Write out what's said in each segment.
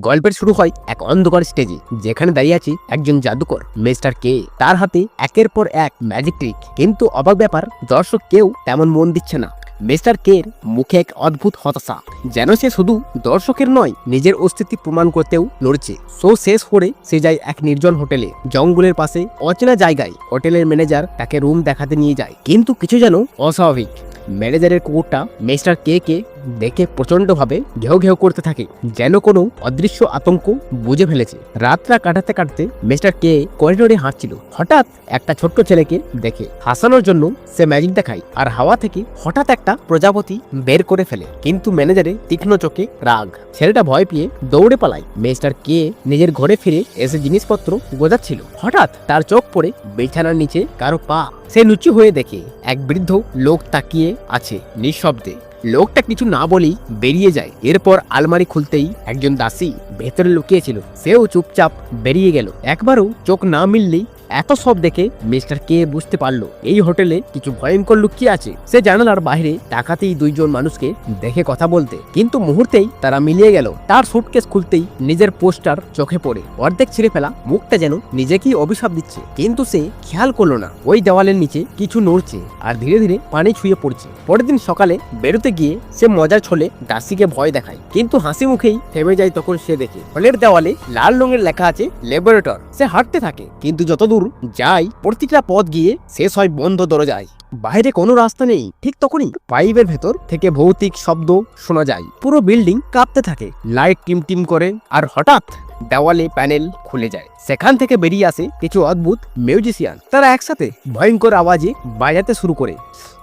গল্পের শুরু হয় এক অন্ধকার স্টেজে, যেখানে দাঁড়িয়ে আছে একজন জাদুকর মিস্টার কে। তার হাতে একের পর এক ম্যাজিক ট্রিক, কিন্তু অবাক ব্যাপার, দর্শক কেউ তেমন মন দিচ্ছে না। মিস্টার কের মুখে এক অদ্ভুত হতাশা, যেন সে শুধু দর্শকের নয়, নিজের অস্তিত্ব প্রমাণ করতেও লড়ছে। শো শেষ করে সে যায় এক নির্জন হোটেলে, জঙ্গলের পাশে অচেনা জায়গায়। হোটেলের ম্যানেজার তাকে রুম দেখাতে নিয়ে যায়, কিন্তু কিছু যেন অস্বাভাবিক। ম্যানেজারের কুকুরটা মিস্টার কে কে দেখে প্রচন্ডভাবে ঘেউ ঘেউ করতে থাকে, যেন কোনো অদৃশ্য আতঙ্ক বুঝে ফেলেছে। রাতটা কাটাতে কাটাতে মিস্টার কে করিডোরে হাঁটছিল। হঠাৎ একটা ছোট্ট ছেলেকে দেখে হাসানোর জন্য সে ম্যাজিক দেখায়, আর হাওয়া থেকে হঠাৎ একটা প্রজাপতি বের করে ফেলে। কিন্তু ম্যানেজারের তীক্ষ্ণ চোখে রাগ। ছেলেটা ভয় পেয়ে দৌড়ে পালায়। মিস্টার কে নিজের ঘরে ফিরে এসে জিনিসপত্র গোজাচ্ছিল। হঠাৎ তার চোখ পড়ে বিছানার নিচে কারো পা। সে নিচু হয়ে দেখে এক বৃদ্ধ লোক তাকিয়ে আছে নিঃশব্দে। লোকটা কিছু না বলেই বেরিয়ে যায়। এরপর আলমারি খুলতেই একজন দাসী ভেতরে লুকিয়েছিল, সেও চুপচাপ বেরিয়ে গেল। একবারও চোখ না মিললেই এত সব দেখে মিস্টার কে বুঝতে পারলো এই হোটেলে কিছু ভয়ঙ্কর লুকিয়ে আছে। সে জানালার বাইরে তাকাতেই দুইজন মানুষকে দেখে কথা বলতে, কিন্তু মুহূর্তেই তারা মিলিয়ে গেল। তার সুটকেস খুলতেই নিজের পোস্টার চোখে পড়ে, অর্ধেক ছিঁড়ে ফেলা। মুখটা যেন নিজেকেই অভিশাপ দিচ্ছে, কিন্তু সে খেয়াল করলো না ওই দেওয়ালের নিচে কিছু নড়ছে আর ধীরে ধীরে পানি ছুঁয়ে পড়ছে। পরের দিন সকালে বেরোতে গিয়ে সে মজার ছলে দাসীকে ভয় দেখায়, কিন্তু হাসি মুখেই থেমে যায়। তখন সে দেখে হলের দেওয়ালে লাল রঙের লেখা আছে ল্যাবরেটর। সে হাঁটতে থাকে, কিন্তু যতদূর যায় প্রতিটা পথ গিয়ে শেষ হয় বন্ধ দরজায়। বাইরে কোনো রাস্তা নেই। ঠিক তখনই পাইপের ভেতর থেকে ভৌতিক শব্দ শোনা যায়। পুরো বিল্ডিং কাঁপতে থাকে, লাইট টিম করে, আর হঠাৎ দেওয়ালে প্যানেল খুলে যায়। সেখান থেকে বেরিয়ে আসে কিছু অদ্ভুত মিউজিশিয়ান। তারা একসাথে ভয়ঙ্কর আওয়াজে বাজাতে শুরু করে।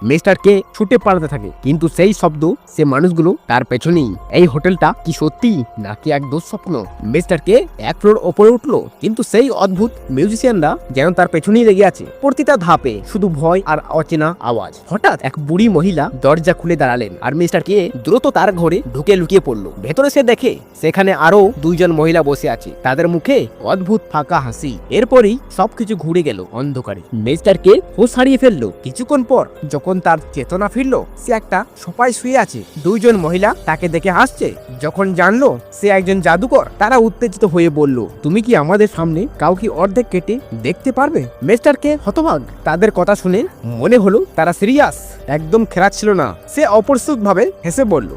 মিস্টার কে ছুটে পালাতে থাকে, কিন্তু সেই শব্দ, সে মানুষগুলো তার পেছনেই। এই হোটেলটা কি সত্যি নাকি এক দুঃস্বপ্ন? মিস্টার কে এক ফ্লোর ওপরে উঠলো, কিন্তু সেই অদ্ভুত মিউজিশিয়ানরা যেন তার পেছনেই লেগে আছে। প্রতিটা ধাপে শুধু ভয় আর অচেনা আওয়াজ। হঠাৎ এক বুড়ি মহিলা দরজা খুলে দাঁড়ালেন, আর মিস্টার কে দ্রুত তার ঘরে ঢুকে লুকিয়ে পড়লো। ভেতরে সে দেখে সেখানে আরো দুইজন মহিলা বসে আছে, তাদের মুখে অদ্ভুত ফাঁকা হাসি। এরপরই সবকিছু ঘুরে গেল অন্ধকারে। মিস্টার কে হুঁশ হারিয়ে ফেললো। কিছুক্ষণ পর যখন তার চেতনা ফিরলো, সে একটা সোফায় শুয়ে আছে। দুইজন মহিলা তাকে দেখে হাসছে। যখন জানলো সে একজন জাদুকর, তারা উত্তেজিত হয়ে বলল, তুমি কি আমাদের সামনে কাউকে অর্ধেক কেটে দেখতে পারবে? মিস্টার কে হতবাক। তাদের কথা শুনে মনে হলো তারা সিরিয়াস, একদম খেলা ছিল না। সে অপ্রস্তুত ভাবে হেসে বলল,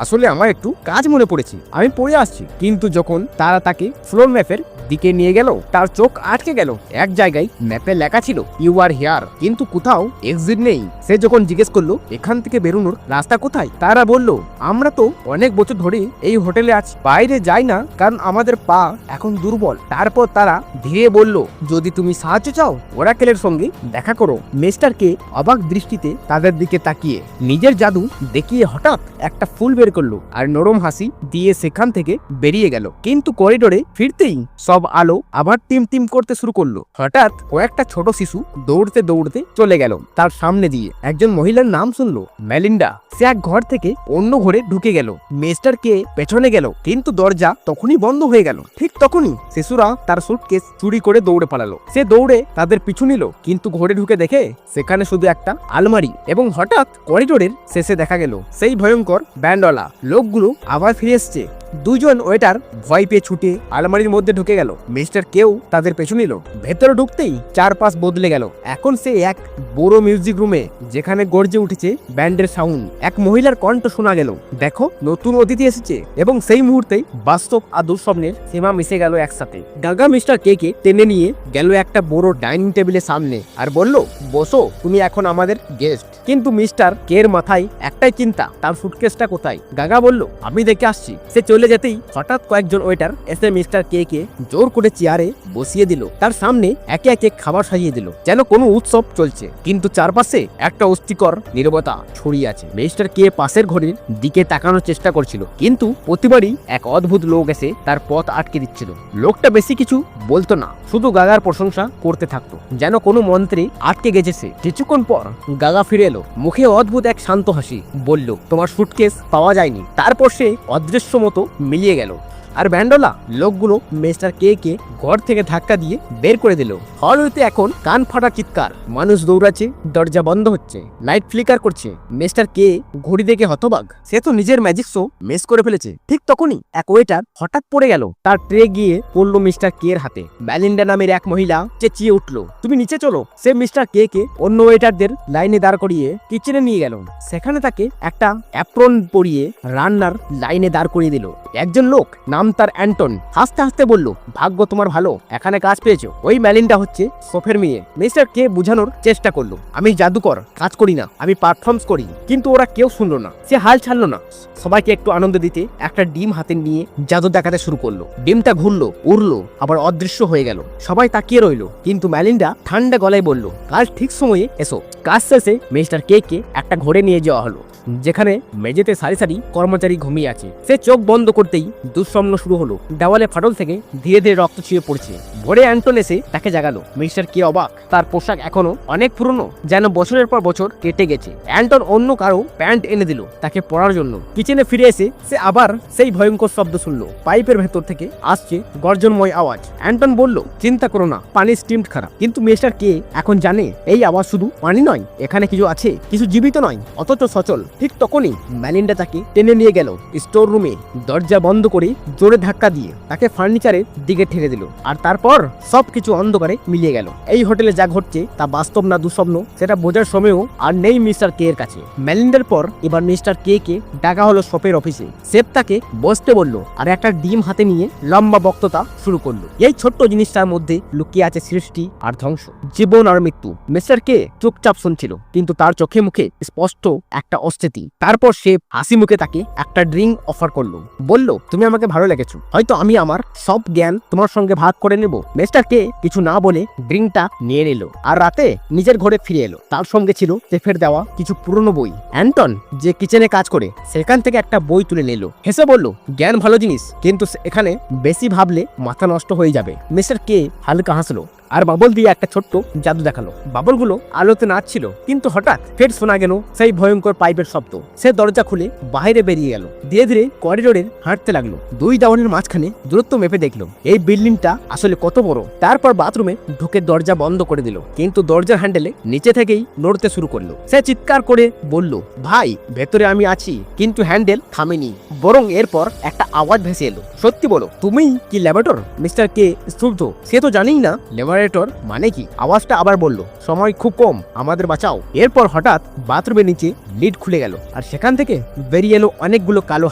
আসলে আমার একটু কাজ মনে পড়েছে, আমি পড়ে আসছি। কিন্তু যখন তারা তাকে ফ্লোর ম্যাপের দিকে নিয়ে গেল, তার চোখ আটকে গেল। এক জায়গায় ম্যাপে লেখা ছিল ইউ আর হিয়ার, কিন্তু কোথাও এক্সিট নেই। সে যখন জিজ্ঞেস করলো এখান থেকে বেরোনোর রাস্তা কোথায়, তারা বলল, আমরা তো অনেক বছর ধরে এই হোটেলে আছি, বাইরে যাই না কারণ আমাদের পা এখন দুর্বল। তারপর তারা ধীরে বলল, যদি তুমি সাহায্য চাও ওরাকেলের সঙ্গে দেখা করো। মিস্টার কে অবাক দৃষ্টিতে তাদের দিকে তাকিয়ে নিজের জাদু দেখিয়ে হঠাৎ একটা ফুল বের করলো, আর নরম হাসি দিয়ে সেখান থেকে বেরিয়ে গেল। কিন্তু করিডোরে ফিরতেই সব আলো আবার টিম করতে শুরু করলো। হঠাৎ কয়েকটা ছোট শিশু দৌড়তে দৌড়তে চলে গেল তার সামনে দিয়ে। একজন মহিলার নাম শুনলো, মেলিন্ডা। সে এক ঘর থেকে অন্য ঘরে ঢুকে গেল। মিস্টার কে পেছনে গেল, কিন্তু দরজা তখনই বন্ধ হয়ে গেল। ঠিক তখনই শিশুরা তার সুটকেস চুরি করে দৌড়ে পালালো। সে দৌড়ে তাদের পিছু নিল, কিন্তু ঘরে ঢুকে দেখে সেখানে শুধু একটা আলমারি। এবং হঠাৎ করিডোরের শেষে দেখা গেল সেই ভয়ঙ্কর ব্যান্ডওয়ালা লোকগুলো আবার ফিরে এসছে। দুইজন ওয়েটার ভয় পেয়ে ছুটে আলমারির মধ্যে ঢুকে গেল। মিস্টার কেউ তাদের পেছু নিল। ভেতরে ঢুকতেই চারপাশ বদলে গেল। এখন সে এক বড় মিউজিক রুমে, যেখানে গর্জে উঠেছে ব্যান্ডের সাউন্ড। এক মহিলার কণ্ঠ শোনা গেল, দেখো নতুন অতিথি এসেছে। এবং সেই মুহূর্তেই বাস্তব আর দুঃস্বপ্নের সীমা মিশে গেল একসাথে। গাগা মিস্টার কে কে টেনে নিয়ে গেল একটা বড় ডাইনিং টেবিলের সামনে, আর বলল, বসো, তুমি এখন আমাদের গেস্ট। কিন্তু মিস্টার কে এর মাথায় একটাই চিন্তা, তার সুটকেসটা কোথায়? গাগা বলল, আমি দেখে আসছি। সে চলে যেতেই হঠাৎ কয়েকজন ওয়েটার এসে মিস্টার কে কে জোর করে চেয়ারে বসিয়ে দিল। তার সামনে একে একে খাবার সাজিয়ে দিল, যেন কোনো উৎসব চলছে। কিন্তু চারপাশে একটা অস্থিকর নীরবতা ছড়িয়ে আছে। মিস্টার কে পাশের ঘড়ির দিকে তাকানোর চেষ্টা করছিল, কিন্তু প্রতিবারই এক অদ্ভুত লোক এসে তার পথ আটকে দিচ্ছিল। লোকটা বেশি কিছু বলতো না, শুধু গাগার প্রশংসা করতে থাকতো, যেন কোনো মন্ত্রে আটকে গেছে সে। কিছুক্ষণ পর গাগা ফিরে এলো, মুখে অদ্ভুত এক শান্ত হাসি। বলল, তোমার সুটকেস পাওয়া যায়নি। তারপর সে অদৃশ্য মতো মিলিয়ে গেল। আর ব্যান্ডওয়ালা লোকগুলো মিস্টার কে কে ঘর থেকে ধাক্কা দিয়ে বের করে দিল। হল হইতে এখন কান ফাটা চিৎকার, মানুষ দৌড়াচ্ছে, দরজা বন্ধ হচ্ছে, লাইট ফ্লিকার করছে। মিস্টার কে ঘড়ি দেখে হতবাক, সে তো নিজের ম্যাজিক শো মিস করে ফেলেছে। ঠিক তখনই এক ওয়েটার হঠাৎ পড়ে গেল, তার ট্রে গিয়ে পড়লো মিস্টার কে এর হাতে। মেলিন্ডা নামের এক মহিলা চেঁচিয়ে উঠলো, তুমি নিচে চলো। সে মিস্টার কে কে অন্য ওয়েটারদের লাইনে দাঁড় করিয়ে কিচেনে নিয়ে গেল। সেখানে তাকে একটা অ্যাপ্রন পরিয়ে রান্নার লাইনে দাঁড় করিয়ে দিল। একজন লোক, নাম তার অ্যান্টন, হাসতে হাসতে বলল, ভাগ্য তোমার ভালো, এখানে কাজ পেয়েছো। ওই মেলিন্ডা হচ্ছে সোফের মেয়ে। মিস্টার কে বুঝানোর চেষ্টা করলো, আমি জাদুকর, কাজ করি না, আমি পারফর্মস করি। কিন্তু ওরা কেউ শুনলো না। সে হাল ছাড়লো না, সবাইকে একটু আনন্দ দিতে একটা ডিম হাতে নিয়ে জাদু দেখাতে শুরু করলো। ডিমটা ঘুরলো, উড়লো, আবার অদৃশ্য হয়ে গেল। সবাই তাকিয়ে রইলো, কিন্তু মেলিন্ডা ঠান্ডা গলায় বলল, কাল ঠিক সময়ে এসো। কাজ শেষে মিস্টার কে কে একটা ঘরে নিয়ে যাওয়া হলো, যেখানে মেঝেতে সারি সারি কর্মচারী ঘুমিয়ে আছে। সে চোখ বন্ধ করতেই দুঃস্বপ্ন শুরু হলো। দেওয়ালে ফাটল থেকে ধীরে ধীরে রক্ত ছুঁয়ে পড়ছে। ভোরে অ্যান্টন এসে তাকে জাগালো। মিস্টার কে অবাক, তার পোশাক এখনো অনেক পুরনো, যেন বছরের পর বছর কেটে গেছে। অ্যান্টন অন্য কারো প্যান্ট এনে দিল তাকে পরার জন্য। কিচেনে ফিরে এসে সে আবার সেই ভয়ঙ্কর শব্দ শুনলো। পাইপের ভেতর থেকে আসছে গর্জনময় আওয়াজ। অ্যান্টন বলল, চিন্তা করো না, পানির স্টিমড খারাপ। কিন্তু মিস্টার কে এখন জানে এই আওয়াজ শুধু পানি নয়, এখানে কিছু আছে, কিছু জীবিত নয়, অথচ সচল। ঠিক তখনই মেলিন্ডা তাকে টেনে নিয়ে গেল স্টোর রুমে। দরজা বন্ধ করে জোরে ধাক্কা দিয়ে তাকে ফার্নিচারের দিকে ঠেলে দিল। আর তারপর সবকিছু অন্ধকারে মিলিয়ে গেল। এই হোটেলে যা ঘটছে তা বাস্তব না দুঃস্বপ্ন, সেটা বোঝার সময়ও আর নেই মিস্টার কে এর কাছে। মেলিন্ডার পর এবার মিস্টার কে কে ডাকা হলো শপের অফিসে। শেফ তাকে বসতে বলল আর একটা ডিম হাতে নিয়ে লম্বা বক্তৃতা শুরু করলো। এই ছোট্ট জিনিসটার মধ্যে লুকিয়ে আছে সৃষ্টি আর ধ্বংস, জীবন আর মৃত্যু। মিস্টার কে চুপচাপ শুনছিল, কিন্তু তার চোখে মুখে স্পষ্ট একটা অস্থিতি। তারপর সে হাসি মুখে তাকে একটা ড্রিঙ্ক অফার করলো। বলল, তুমি আমাকে ভালো লেগেছো, হয়তো আমি আমার সব জ্ঞান তোমার সঙ্গে ভাগ করে নেব। মিস্টার কে কিছু না বলে ড্রিঙ্কটা নিয়ে নিল আর রাতে নিজের ঘরে ফিরে এলো। তার সঙ্গে ছিল শেফের দেওয়া কিছু পুরনো বই। অ্যান্টন, যে কিচেনে কাজ করে, সেখান থেকে একটা বই তুলে নিল। হেসে বলল, জ্ঞান ভালো জিনিস, কিন্তু এখানে বেশি ভাবলে মাথা নষ্ট হয়ে যাবে। মিস্টার কে হালকা হাসলো আর বাবল দিয়ে একটা ছোট্ট জাদু দেখালো। বাবলগুলো আলোতে নাচছিল, কিন্তু হঠাৎ ফের শোনা গেল সেই ভয়ঙ্কর পাইপের শব্দ। সে দরজা খুলে বাইরে বেরিয়ে গেল, ধীরে ধীরে করিডোরে হাঁটতে লাগলো। দুই দেওয়ালের মাঝখানে দূরত্ব মেপে দেখলো এই বিল্ডিংটা আসলে কত বড়। তারপর বাথরুমে ঢুকে দরজা বন্ধ করে দিল, কিন্তু দরজার হ্যান্ডেলে নিচে থেকেই নড়তে শুরু করলো। সে চিৎকার করে বলল, ভাই ভেতরে আমি আছি। কিন্তু হ্যান্ডেল থামেনি, বরং এরপর একটা আওয়াজ ভেসে এলো, সত্যি বলো, তুমি কি ল্যাবরেটর? মিস্টার কে স্তব্ধ, সে তো জানেই না ল্যাবরেটর মানে কি। আওয়াজটা আবার বলল, সময় খুব কম, আমাদের বাঁচাও। এরপর হঠাৎ বাথরুমের নিচে লিড খুলে গেল আর সেখান থেকে বেরিয়ে এলো অনেকগুলো কালো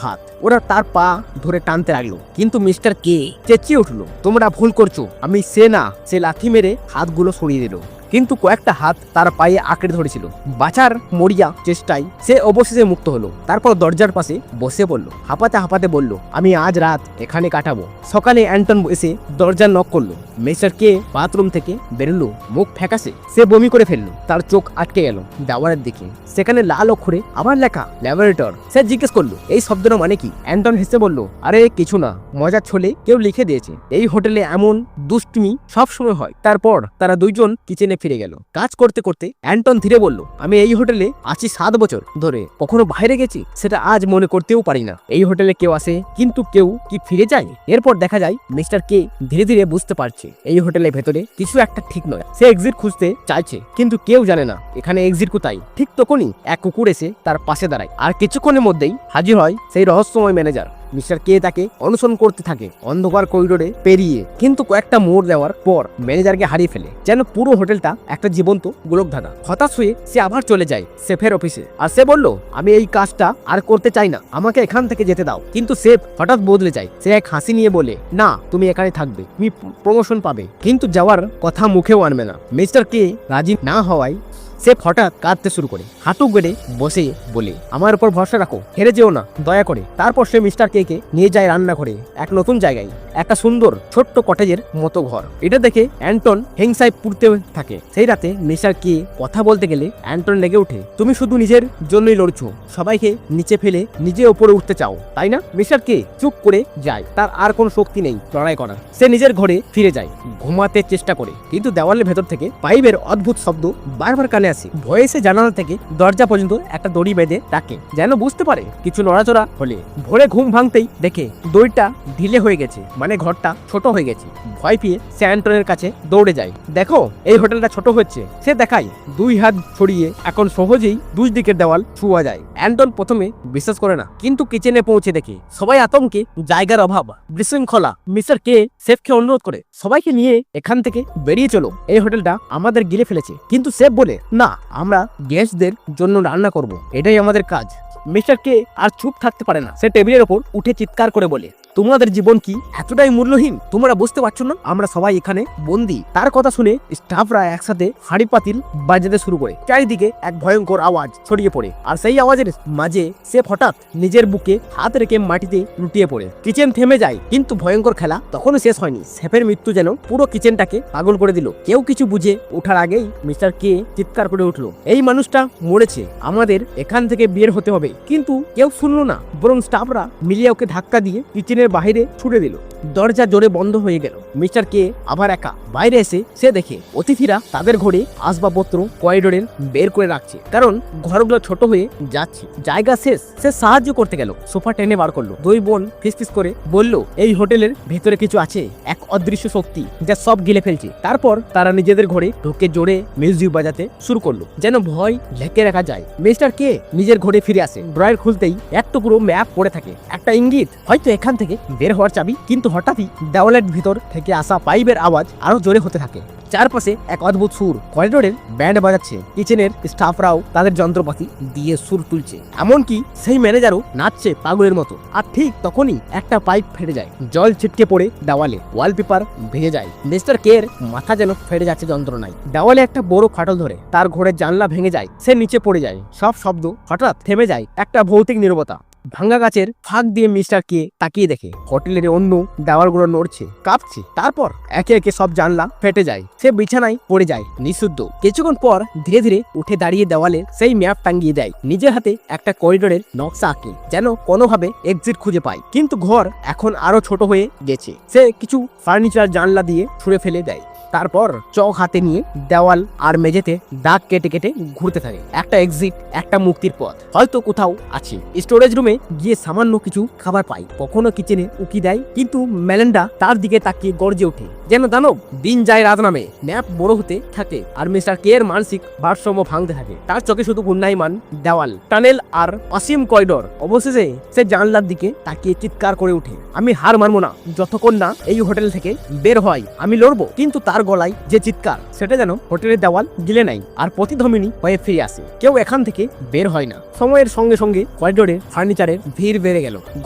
হাত। ওরা তার পা ধরে টানতে লাগলো, কিন্তু মিস্টার কে চেঁচিয়ে উঠলো, তোমরা ভুল করছো, আমি সে না। সে লাথি মেরে হাতগুলো সরিয়ে দিল, কিন্তু কয়েকটা হাত তার পায়ে আঁকড়ে ধরেছিল। বাঁচার মরিয়া চেষ্টায় সে অবশেষে মুক্ত হলো। তারপর দরজার পাশে বসে পড়ল, হাঁপাতে হাঁপাতে বলল, আমি আজ রাত এখানে কাটাবো। সকালে অ্যান্টন এসে দরজা নক করলো। মিস্টার কে বাথরুম থেকে বেরোলো, মুখ ফ্যাকাসে। সে বমি করে ফেললো, তার চোখ আটকে গেল দেওয়ালের দিকে। সেখানে লাল অক্ষরে আবার লেখা ল্যাবরেটর। সে জিজ্ঞেস করলো, এই শব্দটা মানে কি? অ্যান্টন হেসে বলল, আরে কিছু না, মজার ছলে কেউ লিখে দিয়েছে। এই হোটেলে এমন দুষ্টুমি সবসময় হয়। তারপর তারা দুইজন কিচেনে ফিরে গেল। কাজ করতে করতে অ্যান্টন ধীরে বলল, আমি এই হোটেলে আছি 7 বছর ধরে, কখনো বাইরে গেছি সেটা আজ মনে করতেও পারি না। এই হোটেলে কেউ আসে, কিন্তু কেউ কি ফিরে যায়? এরপর দেখা যায় মিস্টার কে ধীরে ধীরে বুঝতে পারছে এই হোটেলের ভেতরে কিছু একটা ঠিক নয়। সে এক্সিট খুঁজতে চাইছে, কিন্তু কেউ জানে না এখানে এক্সিট কোথায়। ঠিক তখনই এক কুকুর এসে তার পাশে দাঁড়ায়, আর কিছুক্ষণের মধ্যেই হাজির হয় সেই রহস্যময় ম্যানেজার। মিস্টার কে তাকে অনুসরণ করতে থাকে অন্ধকার করিডোরে পেরিয়ে, কিন্তু কয়েকটা মোড় দেওয়ার পর ম্যানেজারকে হারিয়ে ফেলে, যেন পুরো হোটেলটা একটা জীবন্ত গোলকধাঁধা। হতাশ হয়ে সে আবার চলে যায় শেফের অফিসে। আর সে বলল, আমি এই কাজটা আর করতে চাই না, আমাকে এখান থেকে যেতে দাও। কিন্তু শেফ হঠাৎ বদলে যায়। সে এক হাসি নিয়ে বলে, না, তুমি এখানে থাকবে, তুমি প্রমোশন পাবে, কিন্তু যাওয়ার কথা মুখেও আনবে না। মিস্টার কে রাজি না হওয়ায় সে হঠাৎ কাঁদতে শুরু করে, হাঁটু গেড়ে বসে বলে, আমার উপর ভরসা রাখো, হেরে যেও না, দয়া করে। তারপর সে মিস্টার কে কে নিয়ে যায় রান্নাঘরে, এক নতুন জায়গায়, একটা সুন্দর ছোট্ট কটেজের মতো ঘর। এটা দেখে অ্যান্টন হিংসায় পুড়তে থাকে। সেই রাতে মিস্টার কে কথা বলতে গেলে অ্যান্টন লেগে ওঠে, তুমি শুধু নিজের জন্যই লড়ছো, সবাইকে নিচে ফেলে নিজে উপরে উঠতে চাও, তাই না? মিস্টার কে চুপ করে যায়, তার আর কোনো শক্তি নেই লড়াই করার। সে নিজের ঘরে ফিরে যায়, ঘুমাতে চেষ্টা করে, কিন্তু দেওয়ালের ভেতর থেকে পাইপের অদ্ভুত শব্দ বারবার কানে আসে। ভয়ে সে জানালা থেকে দরজা পর্যন্ত একটা দড়ি বেঁধে ডাকে, যেন বুঝতে পারে কিছু নড়াচড়া হলে। ভোরে ঘুম ভাঙতেই দেখে দড়িটা ঢিলে হয়ে গেছে, মানে ঘরটা ছোট হয়ে গেছে। ভয় পেয়ে সে অ্যান্টনের কাছে দৌড়ে যায়। দেখো, এই হোটেলটা ছোট হচ্ছে। সে দেখায় 2 হাত ছড়িয়ে এখন সহজেই 2 দিকের দেওয়াল ছুঁয়া যায়। অ্যান্টন প্রথমে বিশ্বাস করে না, কিন্তু কিচেনে পৌঁছে দেখে সবাই আতঙ্কে, জায়গার অভাব, বিশৃঙ্খলা। মিস্টার কে শেফকে অনুরোধ করে, সবাইকে নিয়ে এখান থেকে বেরিয়ে চলো, এই হোটেলটা আমাদের গিলে ফেলেছে। কিন্তু শেফ বলে, না, আমরা গেস্টদের জন্য রান্না করব, এটাই আমাদের কাজ। মিস্টার কে আর চুপ থাকতে পারে না। সে টেবিলের ওপর উঠে চিৎকার করে বলে, তোমাদের জীবন কি এতটাই মূল্যহীন? তোমরা বুঝতে পারছো না আমরা সবাই এখানে বন্দী? তার কথা শুনে স্টাফরা একসাথে হাঁড়ি পাতিল বাজাতে শুরু করে। চারিদিকে এক ভয়ঙ্কর আওয়াজ ছড়িয়ে পড়ে, আর সেই আওয়াজের মাঝে শেফ হঠাৎ নিজের বুকে হাত রেখে মাটিতে লুটিয়ে পড়ে। কিচেন থেমে যায়, কিন্তু ভয়ঙ্কর খেলা তখনও শেষ হয়নি। শেফের মৃত্যু যেন পুরো কিচেনটাকে পাগল করে দিল। কেউ কিছু বুঝে ওঠার আগেই মিস্টার কে চিৎকার করে উঠলো, এই মানুষটা মরেছে, আমাদের এখান থেকে বের হতে হবে। কিন্তু কেউ শুনলো না, বরং স্টাফরা মিলিয়ে ওকে ধাক্কা দিয়ে কিচেনের বাইরে ছুড়ে দিল। দরজা জোরে বন্ধ হয়ে গেল। মিস্টার কে আবার একা বাইরে এসে সে দেখে অতিথিরা তাদের ঘরে আসবাবপত্র করিডোরের বের করে রাখছে, কারণ ঘরগুলো ছোট হয়ে যাচ্ছে, জায়গা শেষ। সে সাহায্য করতে গেল, সোফা টেনে বার করলো। 2 বোন ফিসফিস করে বলল, এই হোটেলের ভেতরে কিছু আছে, এক অদৃশ্য শক্তি যা সব গিলে ফেলছে। তারপর তারা নিজেদের ঘরে ঢুকে জোরে মিউজিক বাজাতে শুরু করলো, যেন ভয় ঢেকে রাখা যায়। মিস্টার কে নিজের ঘরে ফিরে আসে। ড্রয়ার খুলতেই এক টুকরো ম্যাপ পড়ে থাকে, একটা ইঙ্গিত, হয়তো এখান থেকে বের হওয়ার চাবি। কিন্তু হঠাৎই দেওয়ালের ভিতর থেকে আসা পাইপের আওয়াজ আরো জোরে হতে থাকে। চারপাশে এক অদ্ভুত সুর, করিডোরের ব্যান্ড বাজাচ্ছে, কিচেনের স্টাফরাও তাদের যন্ত্রপাতি দিয়ে সুর তুলছে, এমনকি সেই ম্যানেজারও নাচছে পাগলের মতো। আর ঠিক তখনই একটা পাইপ ফেটে যায়, জল ছিটকে পড়ে দেওয়ালে, ওয়ালপেপার ভেঙে যায়। মিস্টার কের মাথা যেন ফেটে যাচ্ছে যন্ত্রণায়। দেওয়ালে একটা বড় ফাটল ধরে, তার ঘরের জানলা ভেঙে যায়, সে নিচে পড়ে যায়। সব শব্দ হঠাৎ থেমে যায়, একটা ভৌতিক নীরবতা। ভাঙ্গা গাছের ফাঁক দিয়ে মিস্টার কে তাকিয়ে দেখে হোটেলের অন্য দেওয়ালগুলো নড়ছে, কাঁপছে। তারপর একে একে সব জানলা ফেটে যায়। সে বিছানায় পড়ে যায় নিঃশুদ্ধ। কিছুক্ষণ পর ধীরে ধীরে উঠে দাঁড়িয়ে দেওয়ালে সেই ম্যাপ টাঙ্গিয়ে দেয়। নিজের হাতে একটা করিডোরের নকশা আঁকে, যেন কোনোভাবে এক্সিট খুঁজে পায়। কিন্তু ঘর এখন আরো ছোট হয়ে গেছে। সে কিছু ফার্নিচার জানলা দিয়ে ছুঁড়ে ফেলে দেয়। তারপর চক হাতে নিয়ে দেওয়াল আর মেঝেতে দাগ কেটে কেটে ঘুরতে থাকে। একটা এক্সিট, একটা মুক্তির পথ হয়তো কোথাও আছে। স্টোরেজ রুমে গিয়ে সামান্য কিছু খাবার পায়। কখনো কিচেনে উকি দেয়, কিন্তু মেলেন্ডা তার দিকে তাকিয়ে গর্জে ওঠে, যেন দানব। দিন যায় রাত নামে, ম্যাপ বড় হতে থাকে, আর মিস্টার কে এর মানসিক ভারসাম্য ভাঙতে থাকে। তার চোখে শুধু ঘূর্ণায়মান দেওয়াল, টানেল আর অসীম করিডোর। অবশেষে সে জানলার দিকে তাকিয়ে চিৎকার করে ওঠে, আমি হার মানবো না, যতক্ষণ না এই হোটেল থেকে বের হয় আমি লড়বো। কিন্তু তার গলায় যে চিৎকার, সেটা যেন হোটেলের দেওয়াল গিলে নেয় আর প্রতিধ্বনিনী হয়ে ফিরে আসে। কেউ এখান থেকে বের হয় না। সময়ের সঙ্গে সঙ্গে করিডোরের ফার্নিচারের ভিড় বেড়ে গেল।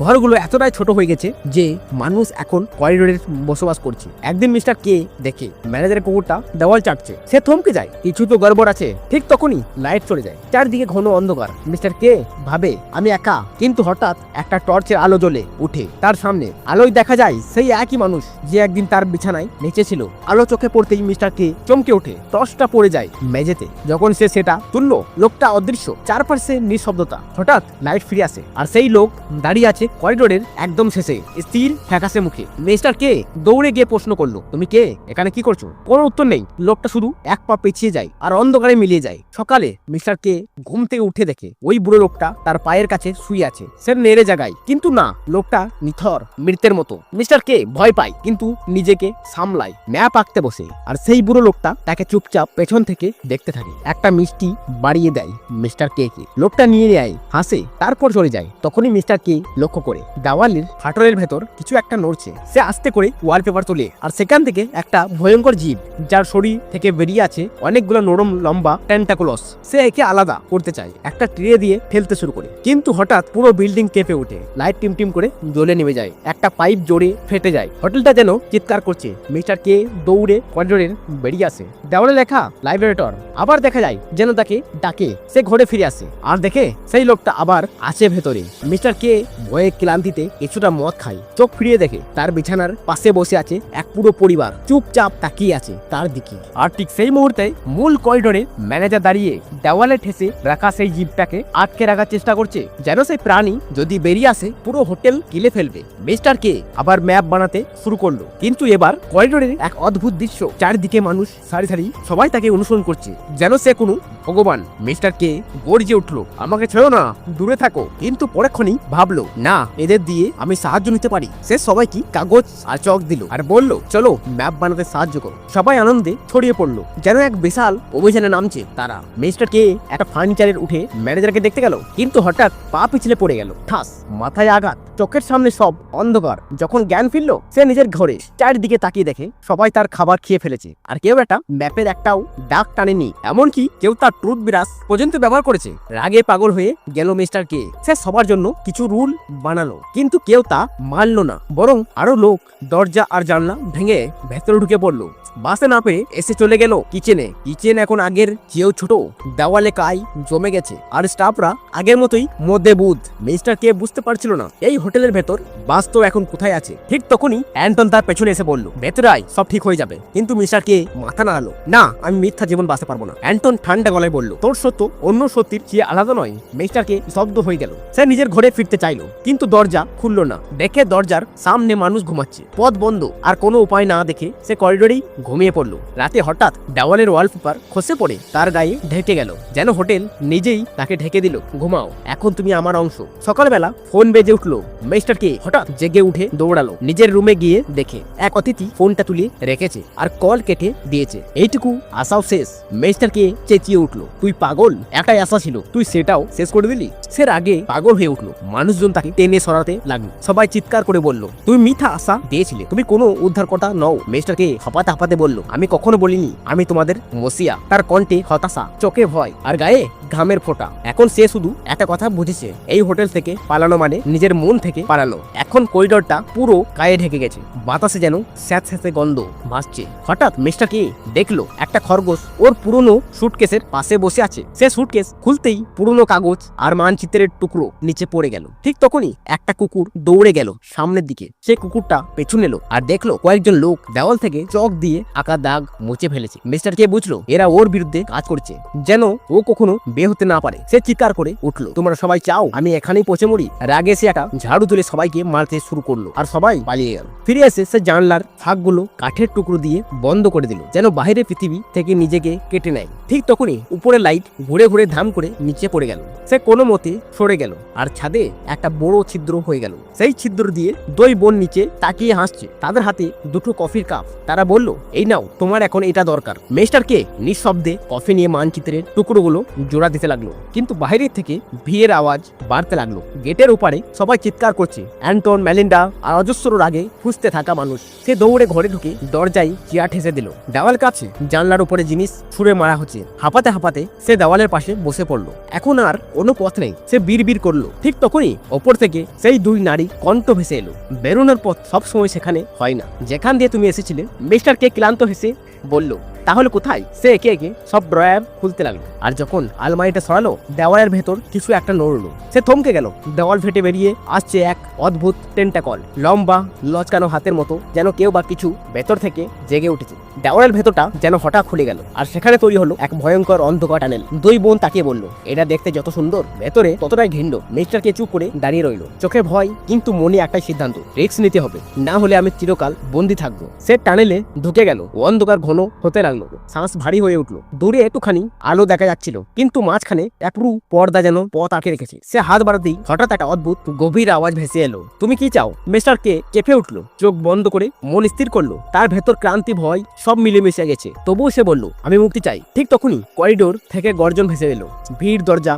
ঘরগুলো এতটাই ছোট হয়ে গেছে যে মানুষ এখন করিডোরে বসবাস করছে। একদিন মিস্টার কে দেখে ম্যানেজারের কুকুরটা দেওয়াল চাটছে। সে থমকে যায়, কিছু তো গড়বড় আছে। ঠিক তখনই লাইট চলে যায়, চারদিকে ঘন অন্ধকার। মিস্টার কে ভাবে, আমি একা। কিন্তু হঠাৎ একটা টর্চের আলো জ্বলে উঠে তার সামনে। আলোয় দেখা যায় সেই একই মানুষ যে একদিন তার বিছানায় নিচে ছিল। আলো চোখে পড়তেই মিস্টার কে চমকে ওঠে। টর্চটা পড়ে যায় মেঝেতে। যখন সে সেটা তুললো, লোকটা অদৃশ্য, চারপাশে নিঃশব্দতা। হঠাৎ লাইট ফিরে আসে, আর সেই লোক দাঁড়িয়ে আছে করিডোরের একদম শেষে, স্থির ফ্যাকাশে মুখে। মিস্টার কে দৌড়ে গিয়ে প্রশ্ন করলো, তুমি কে? এখানে কি করছো? কোনো উত্তর নেই। লোকটা শুধু এক পা পিছিয়ে যায় আর অন্ধকারে মিলিয়ে যায়। সকালে মিস্টার কে ঘুম থেকে উঠে দেখে ওই বুড়ো লোকটা তার পায়ের কাছে শুয়ে আছে। সে নেড়ে জাগায়, কিন্তু না, লোকটা নিথর, মৃতের মতো। মিস্টার কে ভয় পায়, কিন্তু নিজেকে সামলায়, ম্যাপ আঁকতে বসে। আর সেই বুড়ো লোকটা তাকে চুপচাপ পেছন থেকে দেখতে থাকে। একটা মিষ্টি বাড়িয়ে দেয় মিস্টার কে কে। লোকটা নিয়ে যায়, হাসে, তারপর চলে যায়। তখনই মিস্টার কে লক্ষ্য করে দেওয়ালের ফাটলের ভেতর কিছু একটা নড়ছে। সে আস্তে করে ওয়ালপেপার তোলে, আর সেখান থেকে একটা ভয়ঙ্কর জীব, যার শরীর থেকে বেরিয়ে আছে অনেকগুলো নরম লম্বা টেন্টাকুলস। সে একে আলাদা করতে চায়, একটা ট্রে দিয়ে ফেলতে শুরু করে। কিন্তু হঠাৎ পুরো বিল্ডিং কেঁপে ওঠে, লাইট টিম টিম করে জ্বলে নেমে যায়, একটা পাইপ জোরে ফেটে যায়। হোটেলটা যেন চিৎকার করছে। মিস্টার কে দৌড়ে করিডোরের বেরিয়ে আসে। দেওয়ালে লেখা লাইব্রেটর। আবার দেখা যায় যেন তাকে ডাকে। সে ঘরে ফিরে আসে আর দেখে সেই লোকটা আবার আছে ভেতরে। মিস্টার কে ভয়ে ক্লান্তিতে কিছুটা মদ খায়। চোখ ফিরিয়ে দেখে তার বিছানার পাশে বসে আছে এক পুরো পরিবার, চুপচাপ তাকিয়ে আছে তার দিকে। আর ঠিক সেই মুহূর্তে মূল করিডোরে ম্যানেজার দাঁড়িয়ে দেওয়ালে ঠেসে রাখা সেই জীবটাকে আটকে রাখার চেষ্টা করছে, যেন সেই প্রাণী যদি বেরিয়ে আসে পুরো হোটেল গিলে ফেলবে। মিস্টার কে আবার ম্যাপ বানাতে শুরু করলো, কিন্তু এবার করিডোরের এক অদ্ভুত দৃশ্য দৃশ্য, চারিদিকে মানুষ সারি সারি সবাই তাকে অনুসরণ করছে যেন সে কোনো ভগবান। মিস্টার কে গর্জে উঠলো, আমাকে ছেড়ো না, দূরে থাকো। কিন্তু পরেক্ষণই ভাবলো, না, এদের দিয়ে আমি সাহায্য নিতে পারি। সে সবাইকে কাগজ আর চক দিল আর বলল, চলো ম্যাপ বানাতে সাহায্য করো। সবাই আনন্দে ছড়িয়ে পড়লো, যেন এক বিশাল অভিযানে নামছে তারা। মিস্টার কে একটা ফার্নিচারের উঠে ম্যানেজারকে দেখতে গেল, কিন্তু হঠাৎ পা পিছলে পড়ে গেল, ঠাস, মাথায় আঘাত, চোখের সামনে সব অন্ধকার। যখন জ্ঞান ফিরল, সে নিজের ঘরে চারিদিকে তাকিয়ে দেখে সবাই তার খাবার খেয়ে ফেলেছে, আর কেউ একটা ম্যাপের একটাও দাগ টানেনি, এমনকি কেউ তার টুথ ব্রাশ পর্যন্ত ব্যবহার করেছে। রাগে পাগল হয়ে গেল মিস্টার কে। সে সবার জন্য কিছু রুল বানালো, কিন্তু কেউ তা মানলো না, বরং আরো লোক দরজা আর জানলা ভেঙে ভেতরে ঢুকে পড়লো। বাসে না পেরে এসে চলে গেল কিচেনে। কিচেন এখন আগের চেয়েও ছোট, দেওয়ালে কাই জমে গেছে, আর স্টাফরা আগের মতোই মধ্যে বুধ। মিস্টার কে বুঝতে পারছিল না এই হোটেলের ভেতর বাস তো এখন কোথায় আছে। ঠিক তখনই অ্যান্টন তার পেছনে এসে বলল, ভেতরে আয়, সব ঠিক হয়ে যাবে। কিন্তু মিস্টার কে মাথা নাড়ালো, না, আমি মিথ্যা জীবন বাঁচতে পারবো না। অ্যান্টন ঠান্ডা গলায় বলল, তোর সত্য অন্য সত্যির চেয়ে আলাদা নয়। মিস্টার কে শব্দ হয়ে গেল। সে নিজের ঘরে ফিরতে চাইলো, কিন্তু দরজা খুললো না। দেখে দরজার সামনে মানুষ ঘুমাচ্ছে, পথ বন্ধ, আর কোনো উপায় না দেখে সে করিডোরেই ঘুমিয়ে পড়লো। রাতে হঠাৎ দেওয়ালের ওয়ালপেপার খসে পড়ে তার গায়ে ঢেকে গেল, যেন হোটেল নিজেই তাকে ঢেকে দিল। ঘুমাও, এখন তুমি আমার অংশ। সকালবেলা ফোন বেজে উঠলো। মিস্টার কে হঠাৎ জেগে উঠে দৌড়ালো। নিজের রুমে গিয়ে দেখে এক অতিথি ফোনটা তুলে রেখেছে আর কল কেটে দিয়েছে। এইটুকু আশাও শেষ। মিস্টার কে চেঁচিয়ে উঠলো, তুই পাগল, একটাই আশা ছিল, তুই সেটাও শেষ করে দিলি। সে আগে পাগল হয়ে উঠলো। মানুষজন তাকে টেনে সরাতে লাগলো। সবাই চিৎকার করে বলল, তুমি মিথ্যা আশা দিয়েছিলে, তুমি কোনো উদ্ধারকর্তা নও। মিস্টার কে হাঁপাতে হাঁপাতে বলল, আমি কখনো বলিনি আমি তোমাদের মসিয়া। তার কণ্ঠে হতাশা, চোখে ভয়, আর গায়ে ঘামের ফোঁটা। এখন সে শুধু একটা কথা বুঝেছে, এই হোটেল থেকে পালানো মানে নিজের মন থেকে পালানো। এখন করিডোরটা পুরো গায়ে ঢেকে গেছে, বাতাসে যেন স্যাঁতস্যাঁতে গন্ধ ভাসছে। হঠাৎ মিস্টার কে দেখলো একটা খরগোশ ওর পুরনো সুটকেসের পাশে বসে আছে। সে সুটকেস খুলতেই পুরনো কাগজ আর মানচিত্রের টুকরো নিচে পড়ে গেল। ঠিক তখনই একটা কুকুর দৌড়ে গেল সামনের দিকে। সে কুকুরটা পেছন এলো আর দেখলো কয়েকজন লোক দেওয়াল থেকে চক দিয়ে আঁকা দাগ মুছে ফেলেছে। মিস্টার কে বুঝলো এরা ওর বিরুদ্ধে কাজ করছে, যেন ও কখনো বের হতে না পারে। সে চিৎকার করে উঠলো, তোমরা সবাই চাও আমি এখানেই পচে মরি? রাগে সে একটা ঝাড়ু তুলে সবাইকে মারতে শুরু করলো, আর সবাই পালিয়ে গেল। ফিরে এসে সে জানলার ফাঁকগুলো কাঠের টুকরো দিয়ে বন্ধ করে দিল, যেন বাইরের পৃথিবী থেকে নিজেকে কেটে নেয়। ঠিক তখনই উপরে লাইট ঘুরে ঘুরে ধাম করে নিচে পড়ে গেল। সে কোনো মতে সরে গেল, আর ছাদে একটা বড় ছিদ্র হয়ে গেল। সেই ছিদ্র দিয়ে দুই বোন নিচে তাকিয়ে হাসছে, তাদের হাতে দুটো কফির কাপ। তারা বলল, এই নাও, তোমার এখন এটা দরকার। মিস্টার কে নিঃশব্দে কফি নিয়ে মানচিত্রের টুকরোগুলো জোড়া দিতে লাগলো, কিন্তু বাইরের থেকে ভিড়ের আওয়াজ বাড়তে লাগলো। গেটের ওপারে সবাই চিৎকার করছে, অ্যান্টন, মেলিন্ডা আর অজস্র রাগে ফুঁসতে থাকা মানুষ। সে দৌড়ে ঘরে ঢুকে দরজায় চেয়ার ঠেসে দিল। দেওয়াল কাছে জানলার উপরে জিনিস ছুঁড়ে মারা হচ্ছে। হাঁপাতে হাঁপাতে সে দেওয়ালের পাশে বসে পড়লো। এখন আর কোনো পথ নেই, সে বিড়বিড় করলো। ঠিক তখনই ওপর থেকে সেই দুই নারী কণ্ঠ ভেসে এলো, বেরোনোর পথ সবসময় সেখানে হয় না যেখান দিয়ে তুমি এসেছিলে। মিস্টার কে ক্লান্ত হেসে বলল, তাহলে কোথায়? সে একে একে সব ড্রয়ার খুলতে লাগলো, আর যখন আলমারিটা সরালো দেওয়ালের ভেতর কিছু একটা নড়লো। সে থমকে গেল। দেওয়াল ফেটে বেরিয়ে আসছে এক অদ্ভুত টেন্টাকল, লম্বা লচকানো হাতের মতো, যেন কেউ বা কিছু ভেতর থেকে জেগে উঠেছে। দেওয়ালের ভেতরটা যেন হঠাৎ খুলে গেল, আর সেখানে তৈরি হলো এক ভয়ঙ্কর অন্ধকার টানেল। দুই বোন তাকিয়ে বলল, এটা দেখতে যত সুন্দর, ভেতরে ততটাই ঘৃণ্য। মিস্টার কে চুপ করে দাঁড়িয়ে রইল, চোখে ভয়, কিন্তু মনে একটাই সিদ্ধান্ত, রিস্ক নিতে হবে, না হলে আমি চিরকাল বন্দি থাকবো। সে টানেলে ঢুকে গেল। অন্ধকার ঘন হতে লাগলো, শ্বাস ভারী হয়ে উঠলো। দূরে একটুখানি আলো দেখা যাচ্ছিল, কিন্তু মাঝখানে এক পুরু পর্দা যেন পথ আটকে রেখেছে। সে হাত বাড়াতেই হঠাৎ একটা অদ্ভুত গভীর আওয়াজ ভেসে এলো, তুমি কি চাও? মিস্টার কে কেঁপে উঠলো, চোখ বন্ধ করে মন স্থির করলো। তার ভেতর ক্রান্তি, ভয় সব মিলেমিশে গেছে। তবুও সে বলল, আমি মুক্তি চাই। ঠিক তখনই করিডোর থেকে গর্জন ভেসে এলো। ভিড় দরজা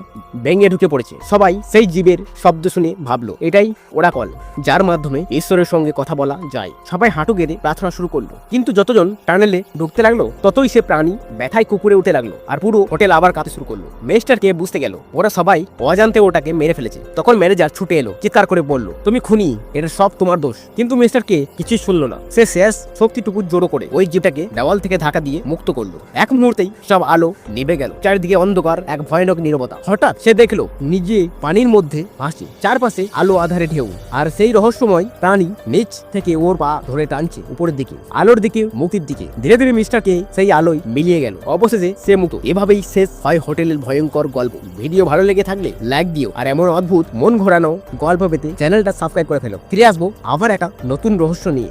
ভেঙে ঢুকে পড়েছে। সবাই সেই জীবের শব্দ শুনে ভাবলো এটাই ওরাকল, যার মাধ্যমে ঈশ্বরের সঙ্গে কথা বলা যায়। সবাই হাঁটু গেড়ে প্রার্থনা শুরু করলো, কিন্তু যতজন টানেলে ঢুকতে লাগলো ততই সে প্রাণী ব্যথায় কুকুরে উঠে লাগলো, আর পুরো হোটেল আবার কাঁদতে শুরু করলো। মিস্টার কে বুঝতে গেল ওরা সবাই অজান্তে ওটাকে মেরে ফেলেছে। তখন ম্যানেজার ছুটে এলো, চিৎকার করে বলল, তুমি খুনি, এটা সব তোমার দোষ। কিন্তু মিস্টার কে কিছুই শুনলো না। সে শেষ শক্তিটুকু জোরো করে ওই জীবটাকে দেওয়াল থেকে ধাক্কা দিয়ে মুক্ত করলো। এক মুহূর্তেই সব আলো নিভে গেল, চারিদিকে অন্ধকার, এক ভয়ানক নীরবতা। হঠাৎ সে দেখলো নিজে পানির মধ্যে ভাসছে, চারপাশে আলো আধারে ঢেউ, আর সেই রহস্যময় প্রাণী নিচ থেকে ওর পা ধরে টানছে উপরের দিকে, আলোর দিকে, মুক্তির দিকে। ধীরে ধীরে মিস্টার কে সেই আলোয় মিলিয়ে গেল। অবশেষে সে মুক্ত। এভাবেই শেষ হয় হোটেলের ভয়ঙ্কর গল্প। ভিডিও ভালো লেগে থাকলে লাইক দিও, আর এমন অদ্ভুত মন ঘোরানো গল্প পেতে চ্যানেলটা সাবস্ক্রাইব করে ফেলো। ফিরে আসবো আবার একটা নতুন রহস্য নিয়ে।